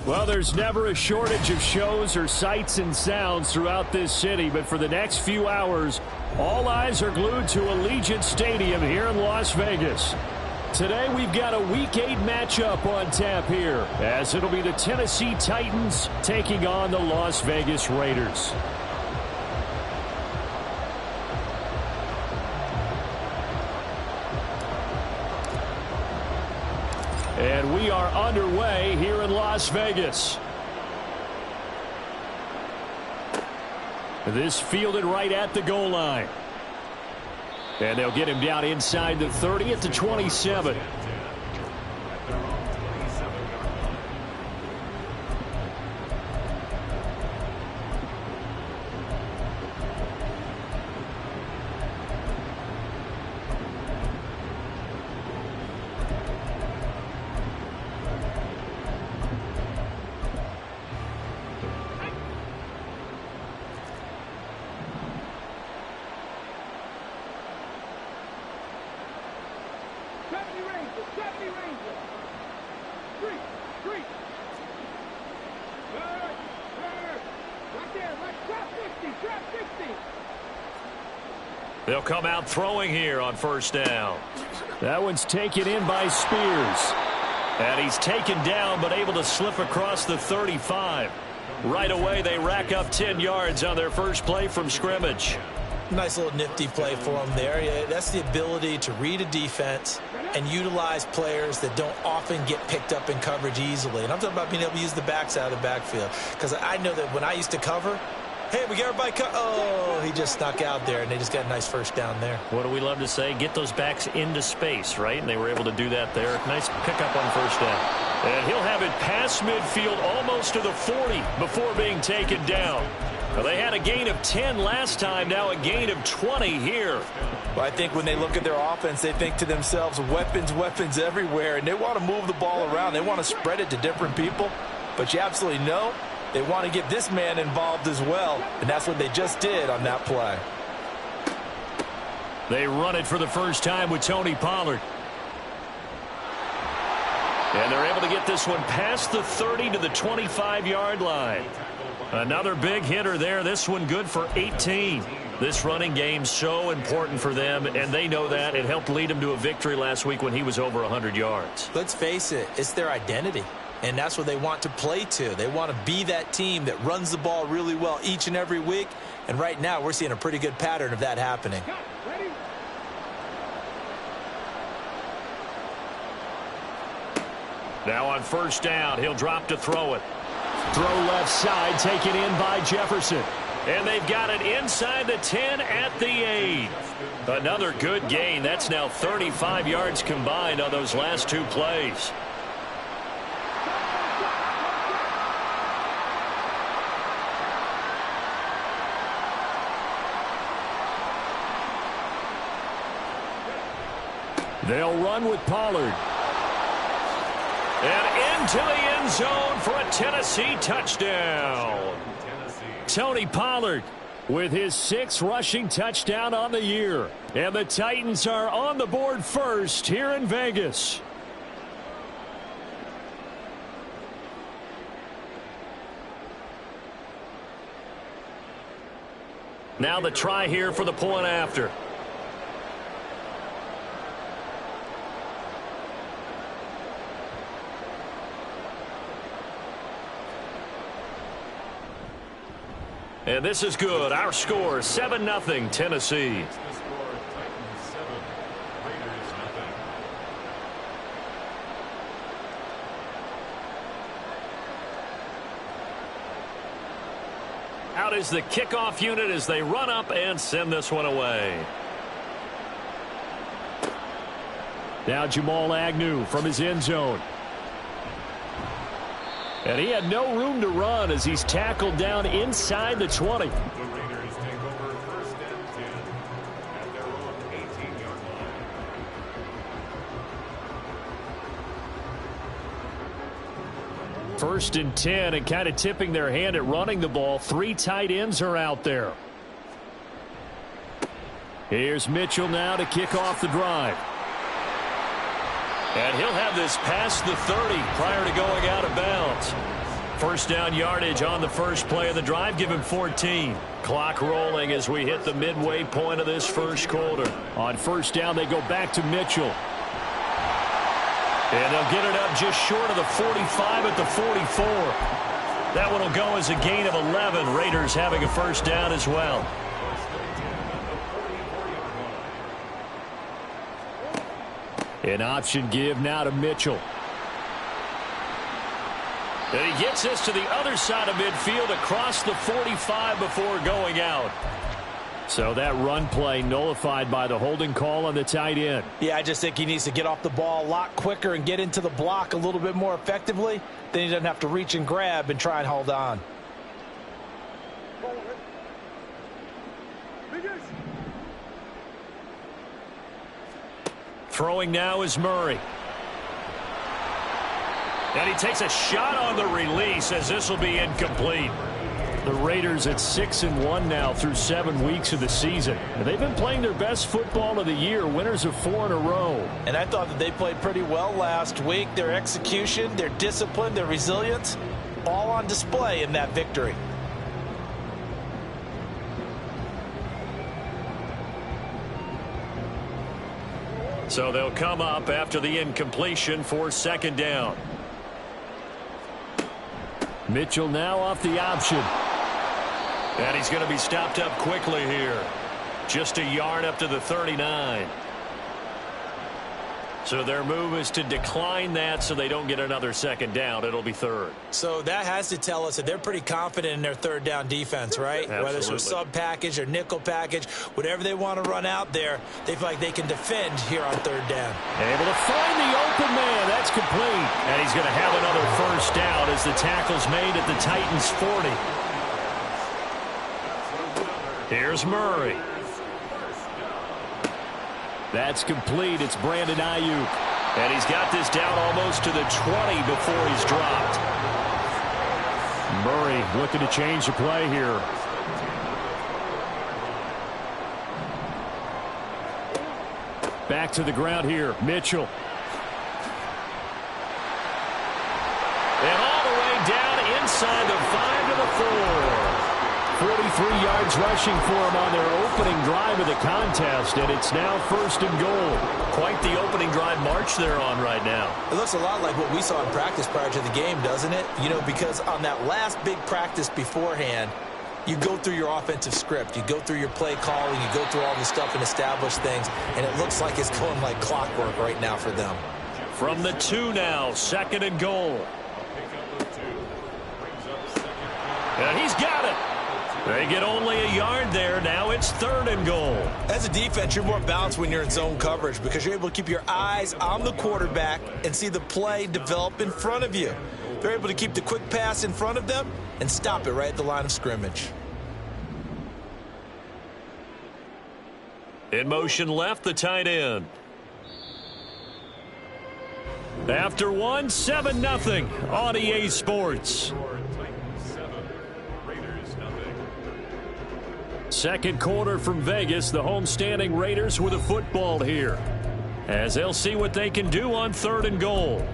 Well, there's never a shortage of shows or sights and sounds throughout this city, but for the next few hours, all eyes are glued to Allegiant Stadium here in Las Vegas. Today, we've got a Week 8 matchup on tap here, as it'll be the Tennessee Titans taking on the Las Vegas Raiders. And we are underway here in Las Vegas. This fielded right at the goal line. And they'll get him down inside the 30 at the 27. They'll come out throwing here on first down. That one's taken in by Spears. And he's taken down but able to slip across the 35. Right away they rack up 10 yards on their first play from scrimmage. Nice little nifty play for them there. Yeah, that's the ability to read a defense and utilize players that don't often get picked up in coverage easily. And I'm talking about being able to use the backs out of the backfield. Because I know that when I used to cover, hey, we got everybody cut. Oh, he just snuck out there, and they just got a nice first down there. What do we love to say? Get those backs into space, right? And they were able to do that there. Nice pickup on first down. And he'll have it past midfield almost to the 40 before being taken down. Well, they had a gain of 10 last time, now a gain of 20 here. Well, I think when they look at their offense, they think to themselves, weapons, weapons everywhere, and they want to move the ball around. They want to spread it to different people, but you absolutely know they want to get this man involved as well, and that's what they just did on that play. They run it for the first time with Tony Pollard. And they're able to get this one past the 30 to the 25-yard line. Another big hitter there. This one good for 18. This running game so important for them, and they know that. It helped lead them to a victory last week when he was over 100 yards. Let's face it, it's their identity. And that's what they want to play to. They want to be that team that runs the ball really well each and every week. And right now, we're seeing a pretty good pattern of that happening. Now on first down, he'll drop to throw it. Throw left side, taken in by Jefferson. And they've got it inside the 10 at the 8. Another good gain. That's now 35 yards combined on those last two plays. They'll run with Pollard. And into the end zone for a Tennessee touchdown. Tony Pollard with his 6th rushing touchdown on the year. And the Titans are on the board first here in Vegas. Now the try here for the point after. And this is good. Our score, 7-0 Tennessee. Out is the kickoff unit as they run up and send this one away. Now Jamal Agnew from his end zone. And he had no room to run as he's tackled down inside the 20. First and 10, and kind of tipping their hand at running the ball. 3 tight ends are out there. Here's Mitchell now to kick off the drive. And he'll have this past the 30 prior to going out of bounds. First down yardage on the first play of the drive. Give him 14. Clock rolling as we hit the midway point of this first quarter. On first down, they go back to Mitchell. And they'll get it up just short of the 45 at the 44. That one will go as a gain of 11. Raiders having a first down as well. An option give now to Mitchell. And he gets this to the other side of midfield across the 45 before going out. So that run play nullified by the holding call on the tight end. Yeah, I just think he needs to get off the ball a lot quicker and get into the block a little bit more effectively. Then he doesn't have to reach and grab and try and hold on. Throwing now is Murray. And he takes a shot on the release as this will be incomplete. The Raiders at 6-1 now through 7 weeks of the season. And they've been playing their best football of the year, winners of 4 in a row. And I thought that they played pretty well last week. Their execution, their discipline, their resilience, all on display in that victory. So they'll come up after the incompletion for second down. Mitchell now off the option. And he's going to be stopped up quickly here. Just a yard up to the 39. So their move is to decline that so they don't get another second down. It'll be third. So that has to tell us that they're pretty confident in their third down defense, right? Absolutely. Whether it's a sub package or nickel package, whatever they want to run out there, they feel like they can defend here on third down. Able to find the open man. That's complete. And he's going to have another first down as the tackle's made at the Titans' 40. Here's Murray. That's complete. It's Brandon Ayuk. And he's got this down almost to the 20 before he's dropped. Murray looking to change the play here. Back to the ground here. Mitchell. And all the way down inside the 5 to the 4. 43 yards rushing for him on their opening drive of the contest, and it's now first and goal. Quite the opening drive march they're on right now. It looks a lot like what we saw in practice prior to the game, doesn't it? You know, because on that last big practice beforehand, you go through your offensive script. You go through your play calling. You go through all the stuff and establish things, and it looks like it's going like clockwork right now for them. From the 2 now, second and goal. And he's got it. They get only a yard there. Now it's third and goal. As a defense, you're more balanced when you're in zone coverage because you're able to keep your eyes on the quarterback and see the play develop in front of you. They're able to keep the quick pass in front of them and stop it right at the line of scrimmage. In motion left, the tight end. After one, 7-0 on EA Sports. Second quarter from Vegas, the homestanding Raiders with a football here, as they'll see what they can do on third and goal.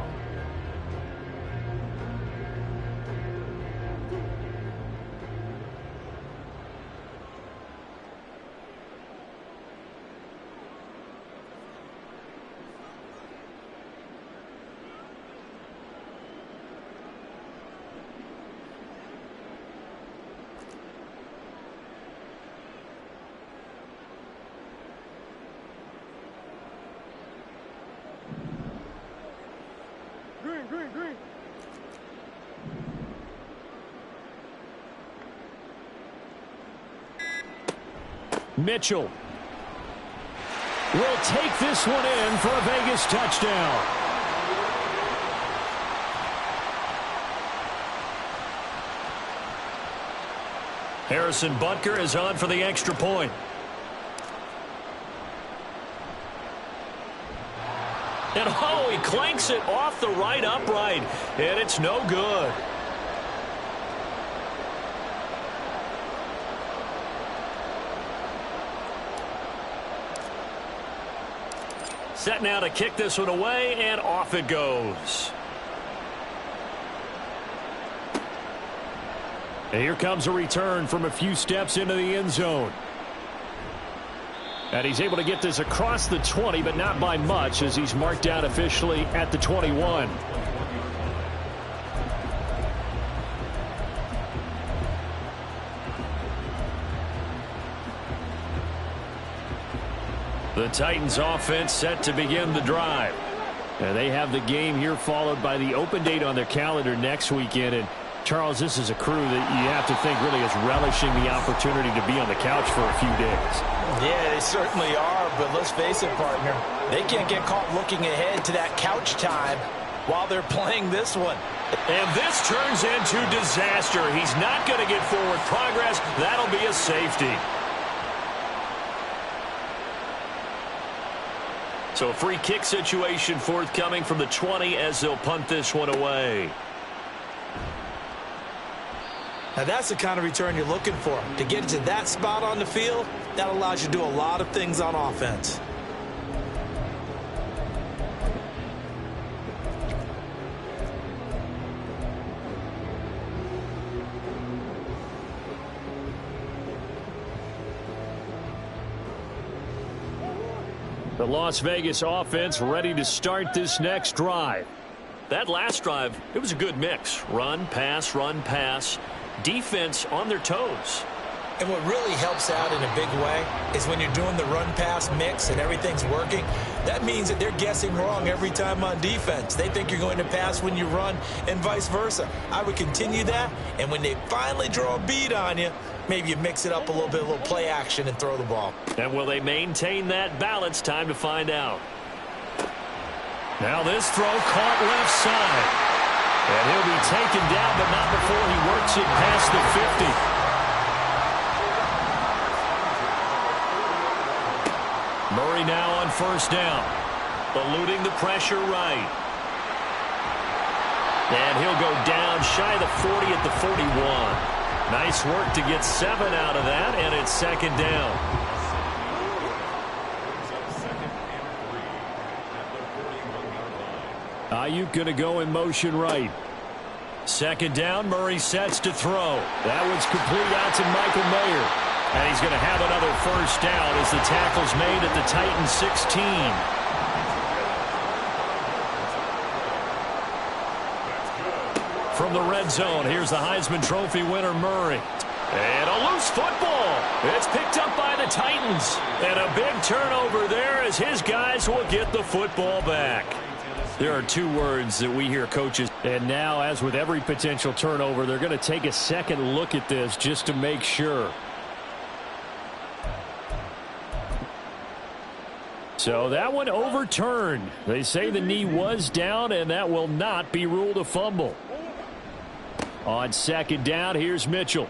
Mitchell will take this one in for a Vegas touchdown. Harrison Butker is on for the extra point. And oh, he clanks it off the right upright, and it's no good. Set now to kick this one away, and off it goes. And here comes a return from a few steps into the end zone. And he's able to get this across the 20, but not by much, as he's marked down officially at the 21. The Titans offense set to begin the drive. And they have the game here followed by the open date on their calendar next weekend. And Charles, this is a crew that you have to think really is relishing the opportunity to be on the couch for a few days. Yeah, they certainly are, but let's face it, partner. They can't get caught looking ahead to that couch time while they're playing this one. And this turns into disaster. He's not going to get forward progress. That'll be a safety. So a free kick situation forthcoming from the 20 as they'll punt this one away. Now that's the kind of return you're looking for. To get to that spot on the field, that allows you to do a lot of things on offense. The Las Vegas offense ready to start this next drive. That last drive, it was a good mix. Run, pass, defense on their toes. And what really helps out in a big way is when you're doing the run-pass mix and everything's working, that means that they're guessing wrong every time on defense. They think you're going to pass when you run and vice versa. I would continue that, and when they finally draw a beat on you, maybe you mix it up a little bit, a little play action, and throw the ball. And will they maintain that balance? Time to find out. Now this throw caught left side. And he'll be taken down, but not before he works it past the 50. Murray now on first down. Eluding the pressure right. And he'll go down shy of the 40 at the 41. Nice work to get 7 out of that, and it's second down. Ayuk going to go in motion right. Second down, Murray sets to throw. That one's complete out to Michael Mayer. And he's going to have another first down as the tackle's made at the Titans 16. From the red zone, here's the Heisman Trophy winner, Murray. And a loose football. It's picked up by the Titans. And a big turnover there as his guys will get the football back. There are two words that we hear coaches. And now, as with every potential turnover, they're going to take a second look at this just to make sure. So that one overturned. They say the knee was down, and that will not be ruled a fumble. On second down, here's Mitchell.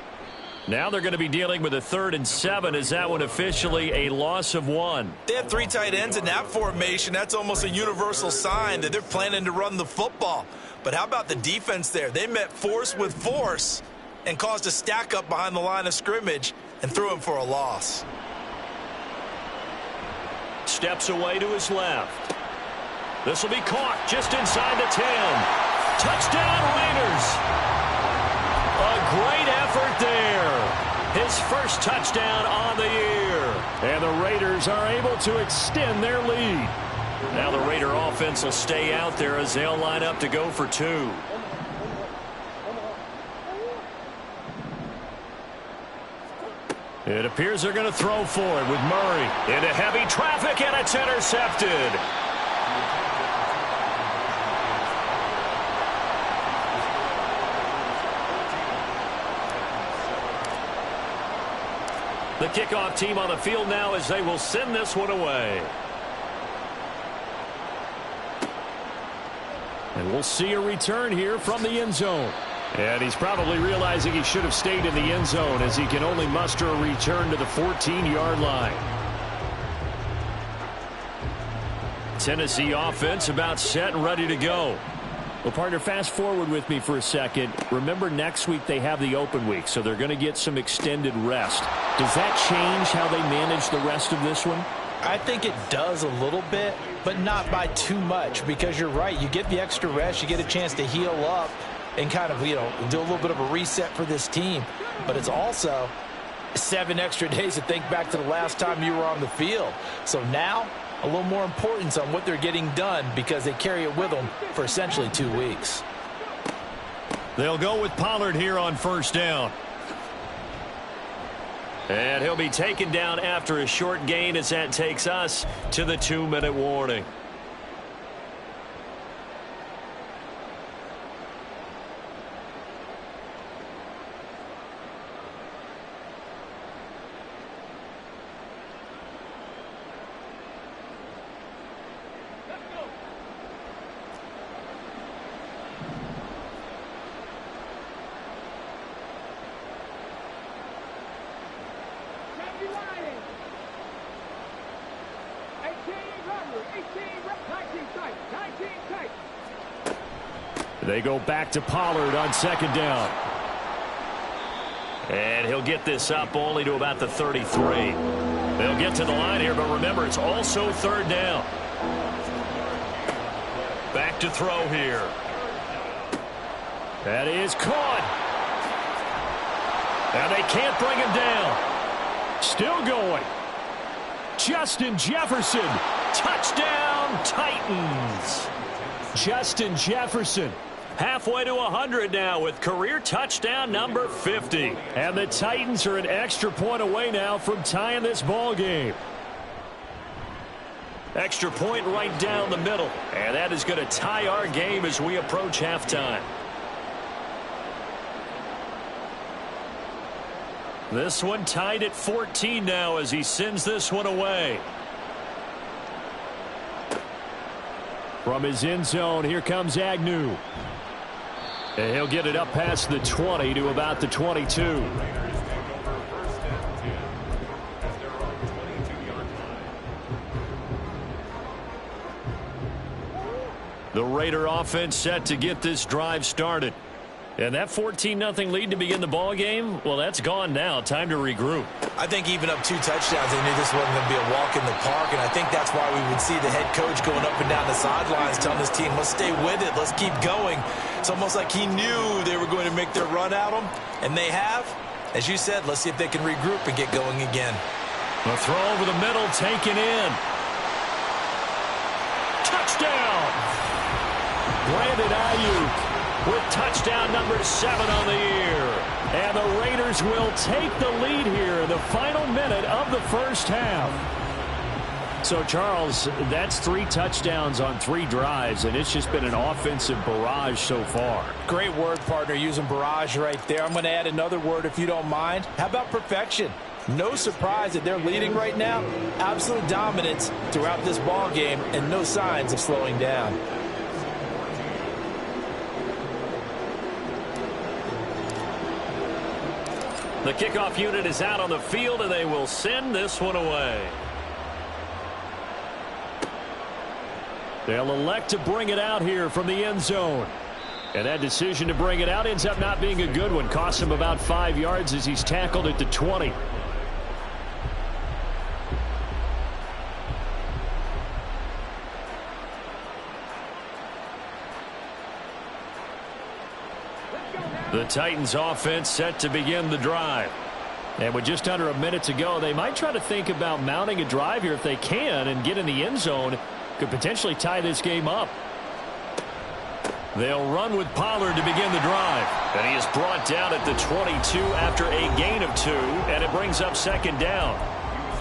Now they're going to be dealing with a 3rd and 7 as that one officially a loss of 1. They have 3 tight ends in that formation. That's almost a universal sign that they're planning to run the football. But how about the defense there? They met force with force and caused a stack up behind the line of scrimmage and threw him for a loss. Steps away to his left. This will be caught just inside the 10. Touchdown, Raiders. A great effort there. His first touchdown on the year. And the Raiders are able to extend their lead. Now the Raider offense will stay out there as they'll line up to go for 2. It appears they're going to throw for it with Murray. Into heavy traffic, and it's intercepted. The kickoff team on the field now as they will send this one away. And we'll see a return here from the end zone. And he's probably realizing he should have stayed in the end zone as he can only muster a return to the 14-yard line. Tennessee offense about set and ready to go. Well, partner, fast forward with me for a second. Remember, next week they have the open week, so they're going to get some extended rest. Does that change how they manage the rest of this one? I think it does a little bit, but not by too much, because you're right. You get the extra rest. You get a chance to heal up. and kind of, do a little bit of a reset for this team. But it's also 7 extra days to think back to the last time you were on the field. So now, a little more importance on what they're getting done because they carry it with them for essentially 2 weeks. They'll go with Pollard here on first down. And he'll be taken down after a short gain as that takes us to the 2-minute warning. They go back to Pollard on second down. And he'll get this up only to about the 33. They'll get to the line here, but remember, it's also third down. Back to throw here. That is caught. And they can't bring him down. Still going. Justin Jefferson. Touchdown, Titans. Justin Jefferson. Halfway to 100 now with career touchdown number 50. And the Titans are an extra point away now from tying this ball game. Extra point right down the middle. And that is going to tie our game as we approach halftime. This one tied at 14 now as he sends this one away. From his end zone, here comes Agnew. And he'll get it up past the 20 to about the 22. The Raider offense set to get this drive started. And that 14-0 lead to begin the ball game, well, that's gone now. Time to regroup. I think even up 2 touchdowns, they knew this wasn't going to be a walk in the park, and I think that's why we would see the head coach going up and down the sidelines telling his team, let's stay with it, let's keep going. It's almost like he knew they were going to make their run at him, and they have. As you said, let's see if they can regroup and get going again. The throw over the middle, taken in. Touchdown! Brandon Ayuk with touchdown number 7 on the year. And the Raiders will take the lead here in the final minute of the first half. So, Charles, that's 3 touchdowns on 3 drives, and it's just been an offensive barrage so far. Great word, partner, using barrage right there. I'm going to add another word if you don't mind. How about perfection? No surprise that they're leading right now. Absolute dominance throughout this ball game and no signs of slowing down. The kickoff unit is out on the field, and they will send this one away. They'll elect to bring it out here from the end zone. And that decision to bring it out ends up not being a good one. Costs him about 5 yards as he's tackled at the 20. The Titans offense set to begin the drive. And with just under a minute to go, they might try to think about mounting a drive here if they can and get in the end zone. Could potentially tie this game up. They'll run with Pollard to begin the drive. And he is brought down at the 22 after a gain of 2, and it brings up second down.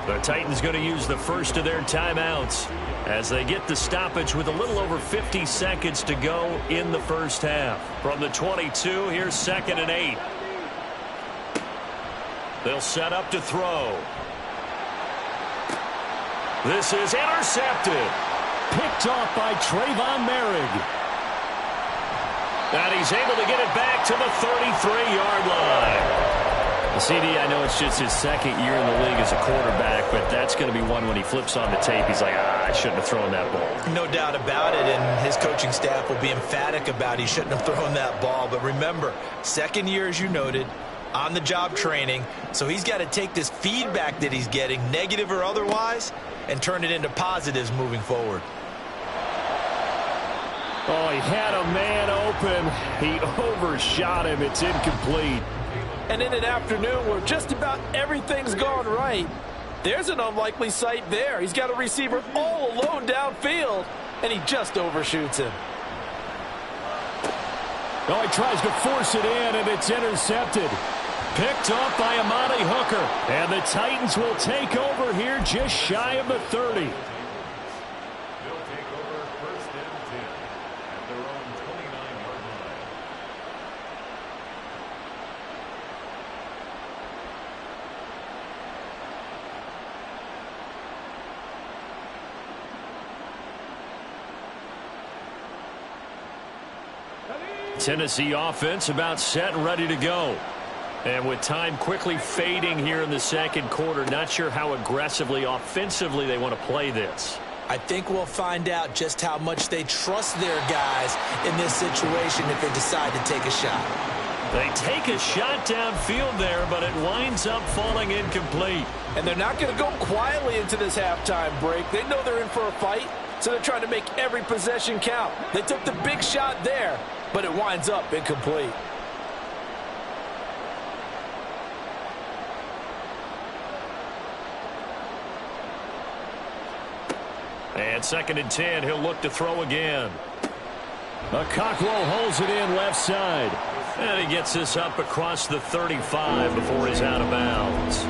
The Titans going to use the first of their timeouts as they get the stoppage with a little over 50 seconds to go in the first half. From the 22, here's 2nd and 8. They'll set up to throw. This is intercepted. Picked off by Trayvon Merrick. And he's able to get it back to the 33-yard line. CD, I know it's just his 2nd year in the league as a quarterback, but that's going to be one when he flips on the tape, he's like, I shouldn't have thrown that ball. No doubt about it, and his coaching staff will be emphatic about he shouldn't have thrown that ball. But remember, 2nd year, as you noted, on-the-job training, so he's got to take this feedback that he's getting, negative or otherwise, and turn it into positives moving forward. Oh, he had a man open. He overshot him. It's incomplete. And in an afternoon where just about everything's gone right, there's an unlikely sight there. He's got a receiver all alone downfield, and he just overshoots him. Oh, he tries to force it in, and it's intercepted. Picked off by Amani Hooker. And the Titans will take over here just shy of the 30. Tennessee offense about set and ready to go. And with time quickly fading here in the second quarter, not sure how aggressively, offensively they want to play this. I think we'll find out just how much they trust their guys in this situation if they decide to take a shot. They take a shot downfield there, but it winds up falling incomplete. And they're not going to go quietly into this halftime break. They know they're in for a fight, so they're trying to make every possession count. They took the big shot there, but it winds up incomplete. And 2nd and 10, he'll look to throw again. Cockrell holds it in left side. And he gets this up across the 35 before he's out of bounds.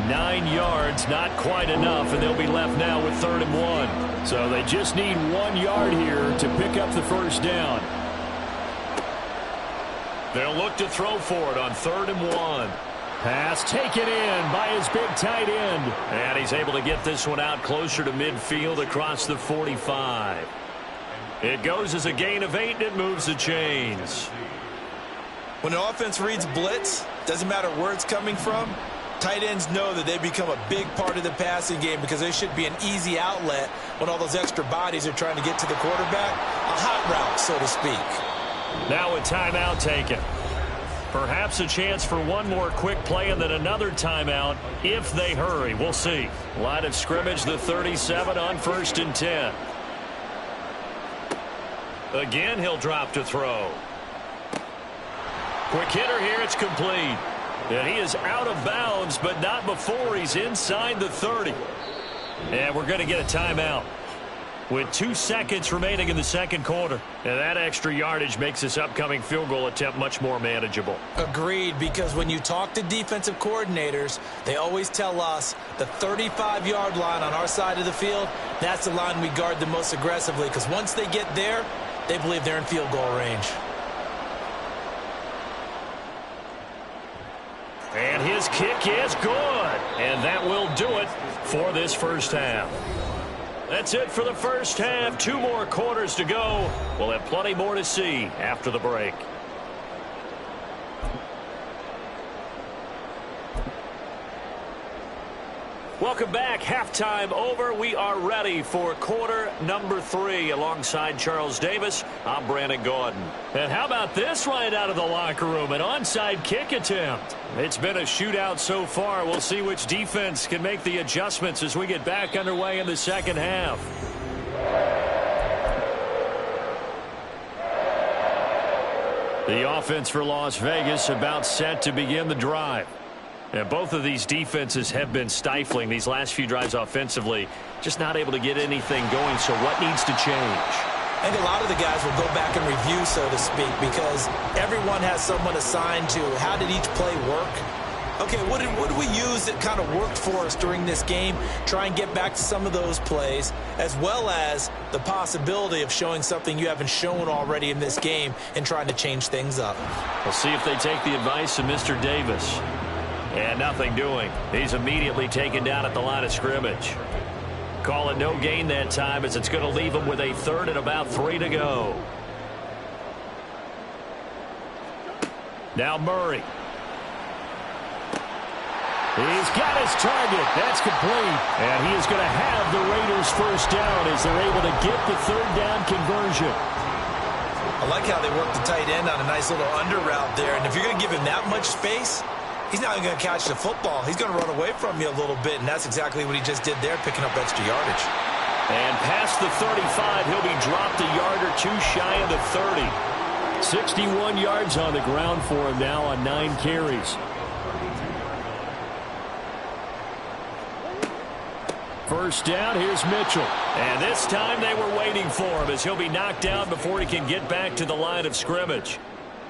9 yards, not quite enough, and they'll be left now with 3rd and 1. So they just need 1 yard here to pick up the first down. They'll look to throw for it on 3rd and 1. Pass taken in by his big tight end. And he's able to get this one out closer to midfield across the 45. It goes as a gain of 8, and it moves the chains. When an offense reads blitz, doesn't matter where it's coming from, tight ends know that they become a big part of the passing game because they should be an easy outlet when all those extra bodies are trying to get to the quarterback. A hot route, so to speak. Now a timeout taken. Perhaps a chance for one more quick play and then another timeout if they hurry. We'll see. Line of scrimmage, the 37 on 1st and 10. Again, he'll drop to throw. Quick hitter here, it's complete. And he is out of bounds, but not before he's inside the 30. And we're going to get a timeout with 2 seconds remaining in the second quarter. And that extra yardage makes this upcoming field goal attempt much more manageable. Agreed, because when you talk to defensive coordinators, they always tell us the 35-yard line on our side of the field, that's the line we guard the most aggressively, because once they get there, they believe they're in field goal range. And his kick is good. And that will do it for this first half. That's it for the first half. 2 more quarters to go. We'll have plenty more to see after the break. Welcome back. Halftime over. We are ready for quarter number 3. Alongside Charles Davis, I'm Brandon Gaudin. And how about this right out of the locker room? An onside kick attempt. It's been a shootout so far. We'll see which defense can make the adjustments as we get back underway in the second half. The offense for Las Vegas about set to begin the drive. And both of these defenses have been stifling these last few drives offensively. Just not able to get anything going, so what needs to change? I think a lot of the guys will go back and review, so to speak, because everyone has someone assigned to how did each play work. Okay, what did we use that kind of worked for us during this game? Try and get back to some of those plays, as well as the possibility of showing something you haven't shown already in this game and trying to change things up. We'll see if they take the advice of Mr. Davis. And nothing doing. He's immediately taken down at the line of scrimmage. Call it no gain that time as it's going to leave him with a 3rd and about 3 to go. Now Murray. He's got his target. That's complete. And he is going to have the Raiders first down as they're able to get the 3rd down conversion. I like how they work the tight end on a nice little under route there. And if you're going to give him that much space, he's not even going to catch the football. He's going to run away from you a little bit, and that's exactly what he just did there, picking up extra yardage. And past the 35, he'll be dropped a yard or two shy of the 30. 61 yards on the ground for him now on 9 carries. First down, here's Mitchell. And this time they were waiting for him as he'll be knocked down before he can get back to the line of scrimmage.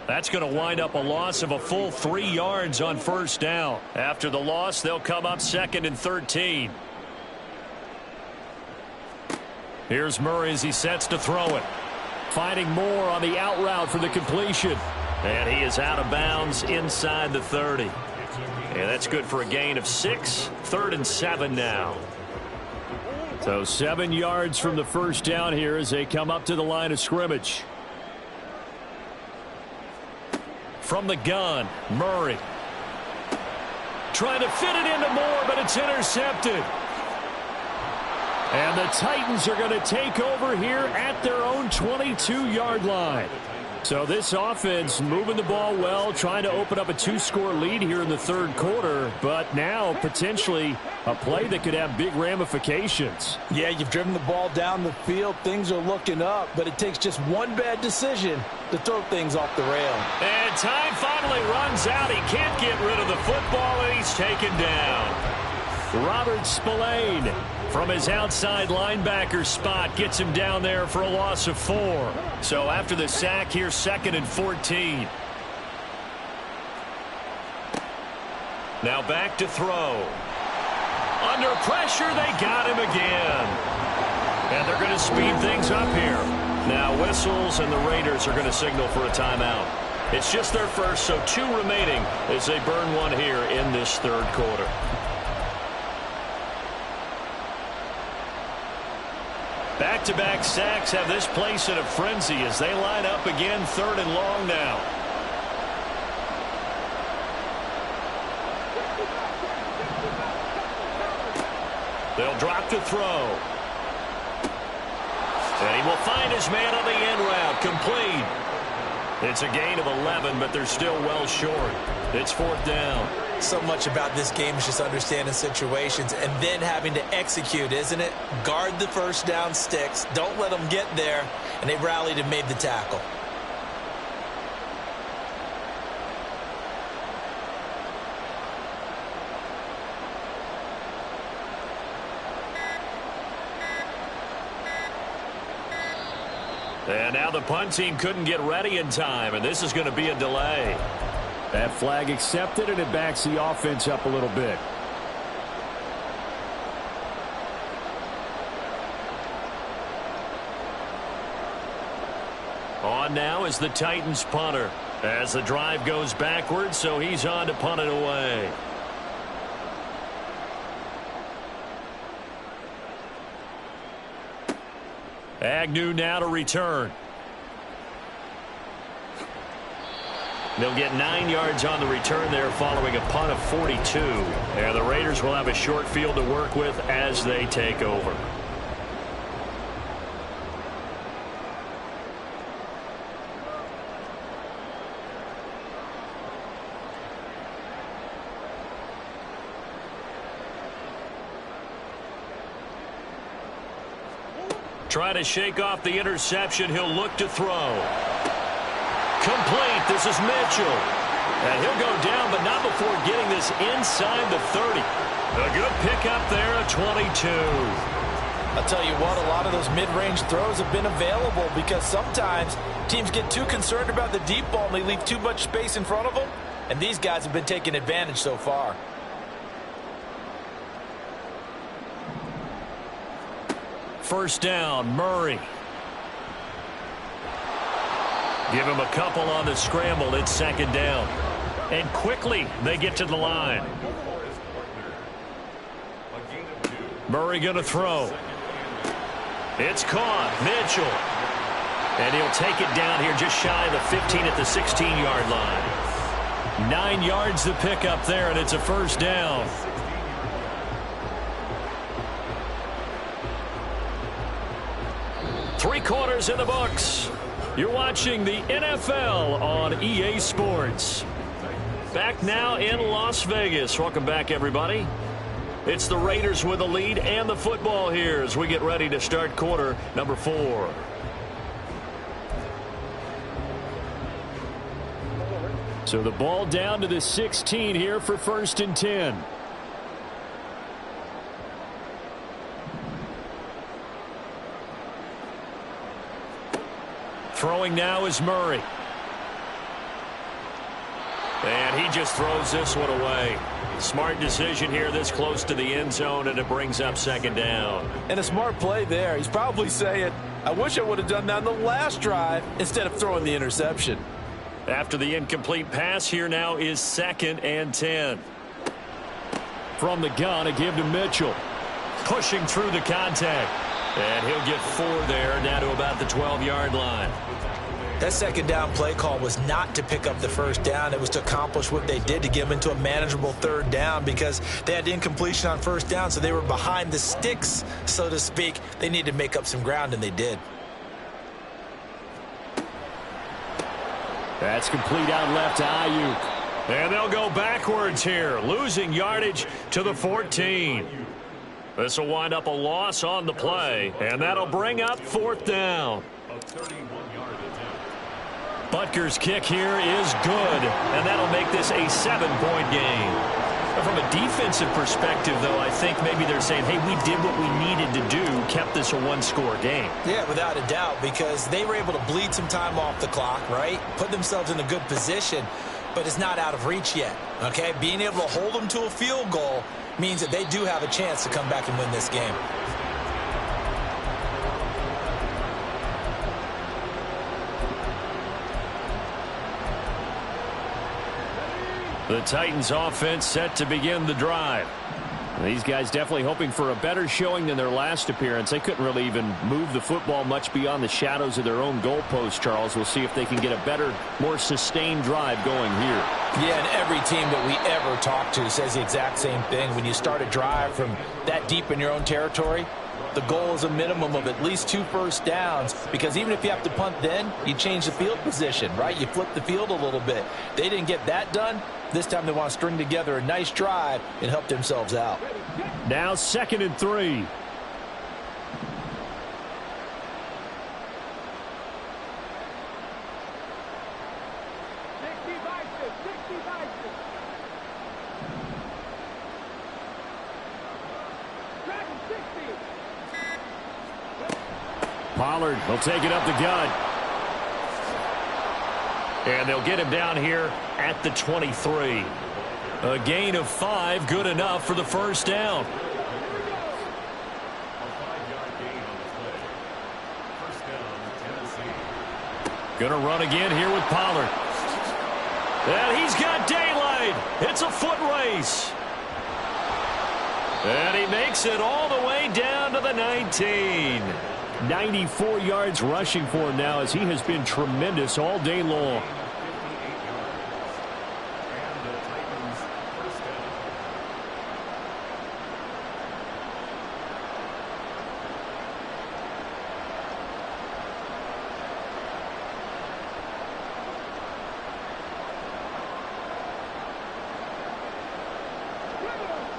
That's going to wind up a loss of a full 3 yards on first down. After the loss, they'll come up 2nd and 13. Here's Murray as he sets to throw it. Finding Moore on the out route for the completion. And he is out of bounds inside the 30. And that's good for a gain of 6. 3rd and 7 now. So 7 yards from the first down here as they come up to the line of scrimmage. From the gun, Murray. Trying to fit it into Moore, but it's intercepted. And the Titans are going to take over here at their own 22-yard line. So this offense moving the ball well, trying to open up a 2-score lead here in the 3rd quarter, but now potentially a play that could have big ramifications. Yeah, you've driven the ball down the field. Things are looking up, but it takes just one bad decision to throw things off the rail. And time finally runs out. He can't get rid of the football, and he's taken down. Robert Spillane from his outside linebacker spot gets him down there for a loss of 4. So after the sack, here's 2nd and 14. Now back to throw. Under pressure, they got him again. And they're going to speed things up here. Now whistles, and the Raiders are going to signal for a timeout. It's just their first, so 2 remaining as they burn one here in this 3rd quarter. Back-to-back sacks have this place in a frenzy as they line up again 3rd and long now. They'll drop to throw. And he will find his man on the end route. Complete. It's a gain of 11, but they're still well short. It's 4th down. So much about this game is just understanding situations and then having to execute, isn't it? Guard the first down sticks. Don't let them get there. And they rallied and made the tackle. And now the punt team couldn't get ready in time, and this is going to be a delay. That flag accepted, and it backs the offense up a little bit. On now is the Titans punter as the drive goes backwards, so he's on to punt it away. Agnew now to return. They'll get 9 yards on the return there following a punt of 42. And the Raiders will have a short field to work with as they take over. Try to shake off the interception. He'll look to throw. Complete. This is Mitchell. And he'll go down, but not before getting this inside the 30. A good pickup there at 22. I'll tell you what, a lot of those mid-range throws have been available because sometimes teams get too concerned about the deep ball and they leave too much space in front of them. And these guys have been taking advantage so far. First down, Murray. Give him a couple on the scramble. It's 2nd down. And quickly they get to the line. Murray going to throw. It's caught. Mitchell. And he'll take it down here just shy of the 15 at the 16-yard line. 9 yards to pick up there, and it's a first down. Three quarters in the books. You're watching the NFL on EA Sports. Back now in Las Vegas. Welcome back, everybody. It's the Raiders with the lead and the football here as we get ready to start quarter number 4. So the ball down to the 16 here for 1st and 10. Throwing now is Murray. And he just throws this one away. Smart decision here this close to the end zone, and it brings up 2nd down. And a smart play there. He's probably saying, I wish I would have done that on the last drive instead of throwing the interception. After the incomplete pass, here now is 2nd and 10. From the gun, a give to Mitchell. Pushing through the contact. And he'll get 4 there, down to about the 12-yard line. That 2nd down play call was not to pick up the 1st down. It was to accomplish what they did, to get them into a manageable 3rd down, because they had incompletion on 1st down, so they were behind the sticks, so to speak. They needed to make up some ground, and they did. That's complete out left to Ayuk. And they'll go backwards here, losing yardage to the 14. This will wind up a loss on the play, and that'll bring up 4th down. Butker's kick here is good, and that'll make this a 7-point game. From a defensive perspective, though, I think maybe they're saying, hey, we did what we needed to do, kept this a 1-score game. Yeah, without a doubt, because they were able to bleed some time off the clock, right? Put themselves in a good position, but it's not out of reach yet, okay? Being able to hold them to a field goal means that they do have a chance to come back and win this game. The Titans offense set to begin the drive. These guys definitely hoping for a better showing than their last appearance. They couldn't really even move the football much beyond the shadows of their own goalpost, Charles. We'll see if they can get a better, more sustained drive going here. Yeah, and every team that we ever talk to says the exact same thing. When you start a drive from that deep in your own territory, the goal is a minimum of at least 2 first downs, because even if you have to punt then, you change the field position, right? You flip the field a little bit. They didn't get that done. This time they want to string together a nice drive and help themselves out. Now 2nd and 3. Pollard will take it up the gut. And they'll get him down here at the 23. A gain of 5, good enough for the 1st down. Gonna run again here with Pollard. And he's got daylight. It's a foot race. And he makes it all the way down to the 19. 94 yards rushing for him now, as he has been tremendous all day long.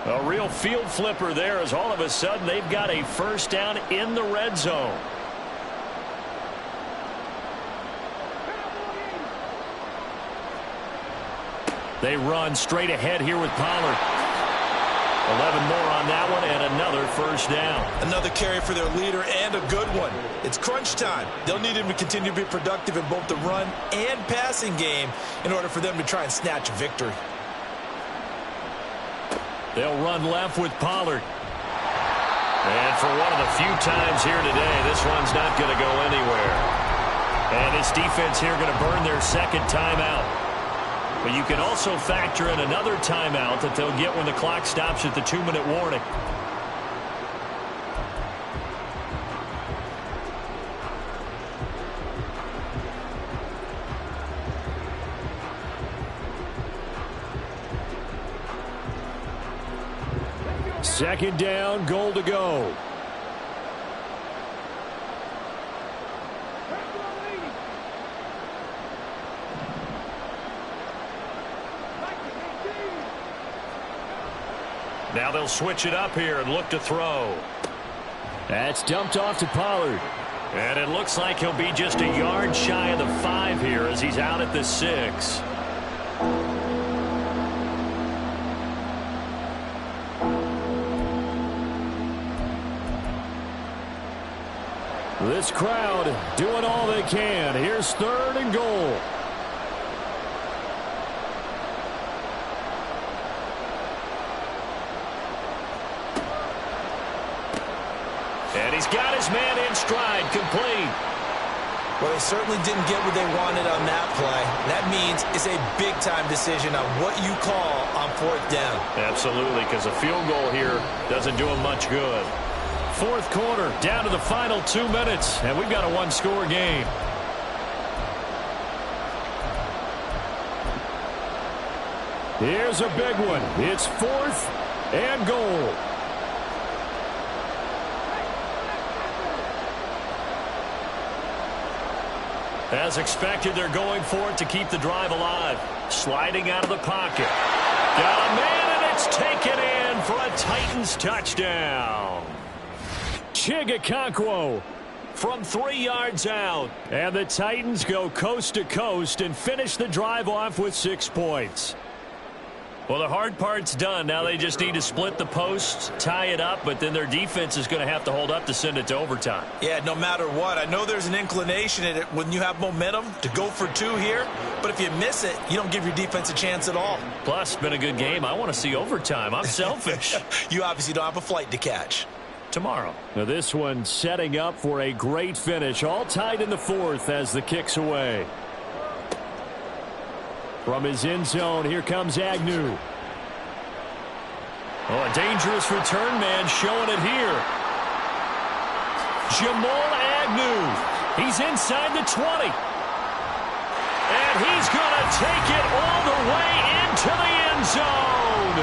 A real field flipper there, as all of a sudden they've got a 1st down in the red zone. They run straight ahead here with Pollard. 11 more on that one, and another 1st down. Another carry for their leader, and a good one. It's crunch time. They'll need him to continue to be productive in both the run and passing game in order for them to try and snatch a victory. They'll run left with Pollard. And for one of the few times here today, this one's not going to go anywhere. And this defense here going to burn their 2nd timeout. But you can also factor in another timeout that they'll get when the clock stops at the 2-minute warning. Second down, goal to go. Now they'll switch it up here and look to throw. That's dumped off to Pollard. And it looks like he'll be just a yard shy of the 5 here as he's out at the 6. This crowd doing all they can. Here's 3rd and goal. And he's got his man in stride, complete. Well, they certainly didn't get what they wanted on that play. That means it's a big-time decision on what you call on 4th down. Absolutely, because a field goal here doesn't do him much good. 4th quarter, down to the final 2 minutes, and we've got a 1-score game. Here's a big one. It's 4th and goal. As expected, they're going for it to keep the drive alive. Sliding out of the pocket. Got a man, and it's taken in for a Titans touchdown. Chigakonkwo from 3 yards out. And the Titans go coast to coast and finish the drive off with 6 points. Well, the hard part's done. Now they just need to split the posts, tie it up, but then their defense is going to have to hold up to send it to overtime. Yeah, no matter what. I know there's an inclination in it when you have momentum to go for 2 here, but if you miss it, you don't give your defense a chance at all. Plus, it's been a good game. I want to see overtime. I'm selfish. You obviously don't have a flight to catch. Tomorrow. Now this one setting up for a great finish. All tied in the 4th as the kick's away. From his end zone, here comes Agnew. Oh, a dangerous return man showing it here. Jamal Agnew. He's inside the 20. And he's going to take it all the way into the end zone.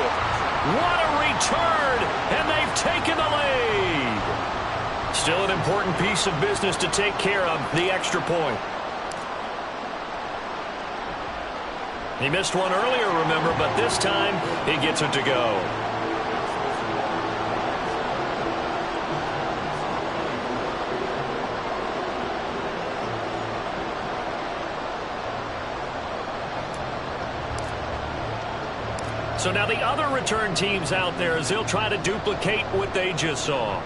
What a return, and they've taken the lead. Still an important piece of business to take care of, the extra point. He missed one earlier, remember, but this time he gets it to go. So now the other return teams out there as they'll try to duplicate what they just saw.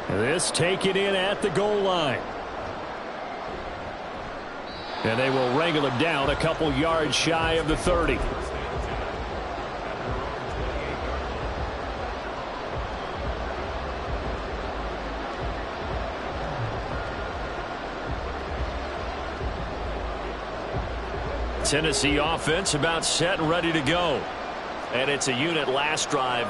This taken in at the goal line. And they will wrangle him down a couple yards shy of the 30. Tennessee offense about set and ready to go. And it's a unit last drive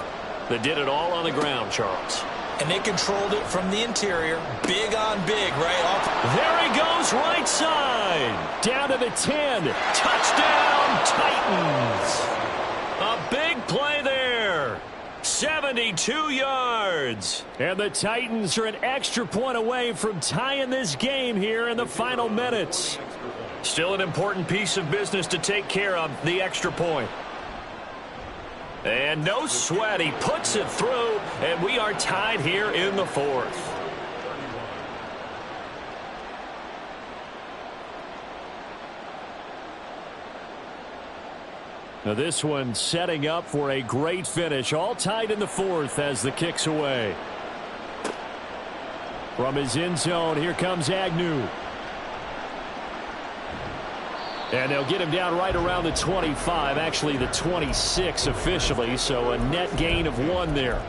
that did it all on the ground, Charles. And they controlled it from the interior. Big on big, right? There he goes, right side. Down to the 10. Touchdown, Titans. A big play there. 72 yards. And the Titans are an extra point away from tying this game here in the final minutes. Still an important piece of business to take care of, the extra point. And no sweat, he puts it through, and we are tied here in the 4th. Now this one setting up for a great finish. All tied in the 4th as the kick's away. From his end zone, here comes Agnew. And they'll get him down right around the 25, actually the 26 officially, so a net gain of 1 there.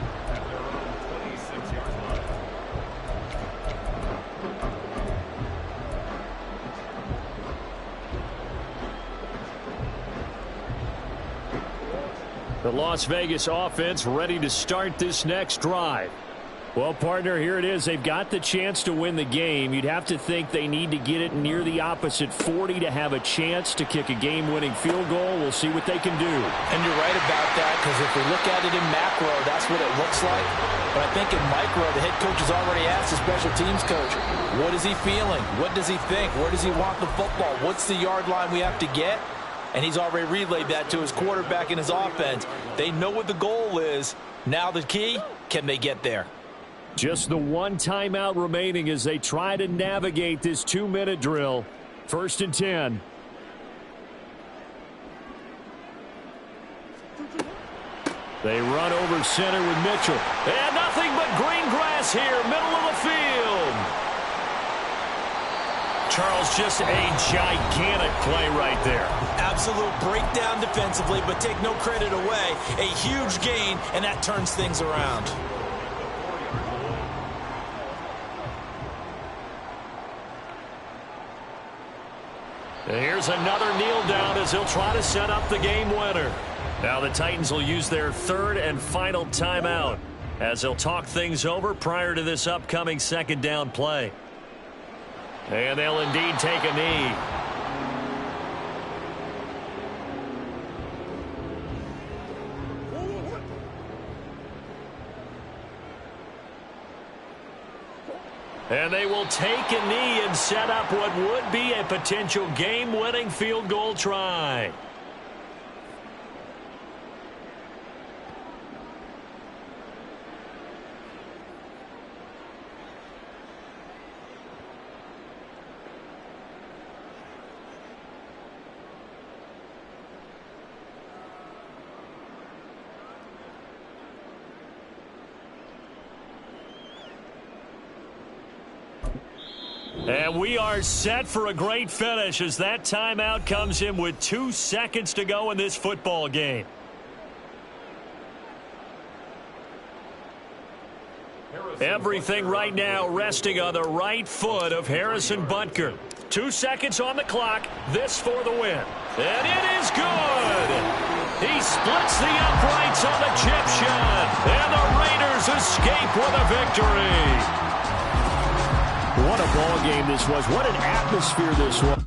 The Las Vegas offense ready to start this next drive. Well, partner, here it is. They've got the chance to win the game. You'd have to think they need to get it near the opposite 40 to have a chance to kick a game-winning field goal. We'll see what they can do. And you're right about that, because if we look at it in macro, that's what it looks like. But I think in micro, the head coach has already asked the special teams coach, what is he feeling? What does he think? Where does he want the football? What's the yard line we have to get? and he's already relayed that to his quarterback and his offense. They know what the goal is. Now the key, can they get there? Just the one timeout remaining as they try to navigate this 2-minute drill. 1st and 10. They run over center with Mitchell. And nothing but green grass here, middle of the field. Charles, just a gigantic play right there. Absolute breakdown defensively, but take no credit away. A huge gain, and that turns things around. And here's another kneel down as he'll try to set up the game winner. Now the Titans will use their 3rd and final timeout as they'll talk things over prior to this upcoming 2nd down play. And they'll indeed take a knee. And they will take a knee and set up what would be a potential game-winning field goal try. And we are set for a great finish as that timeout comes in with 2 seconds to go in this football game. Everything right now resting on the right foot of Harrison Butker. 2 seconds on the clock. This for the win. And it is good. He splits the uprights on the chip shot. And the Raiders escape with a victory. What a ball game this was. What an atmosphere this was.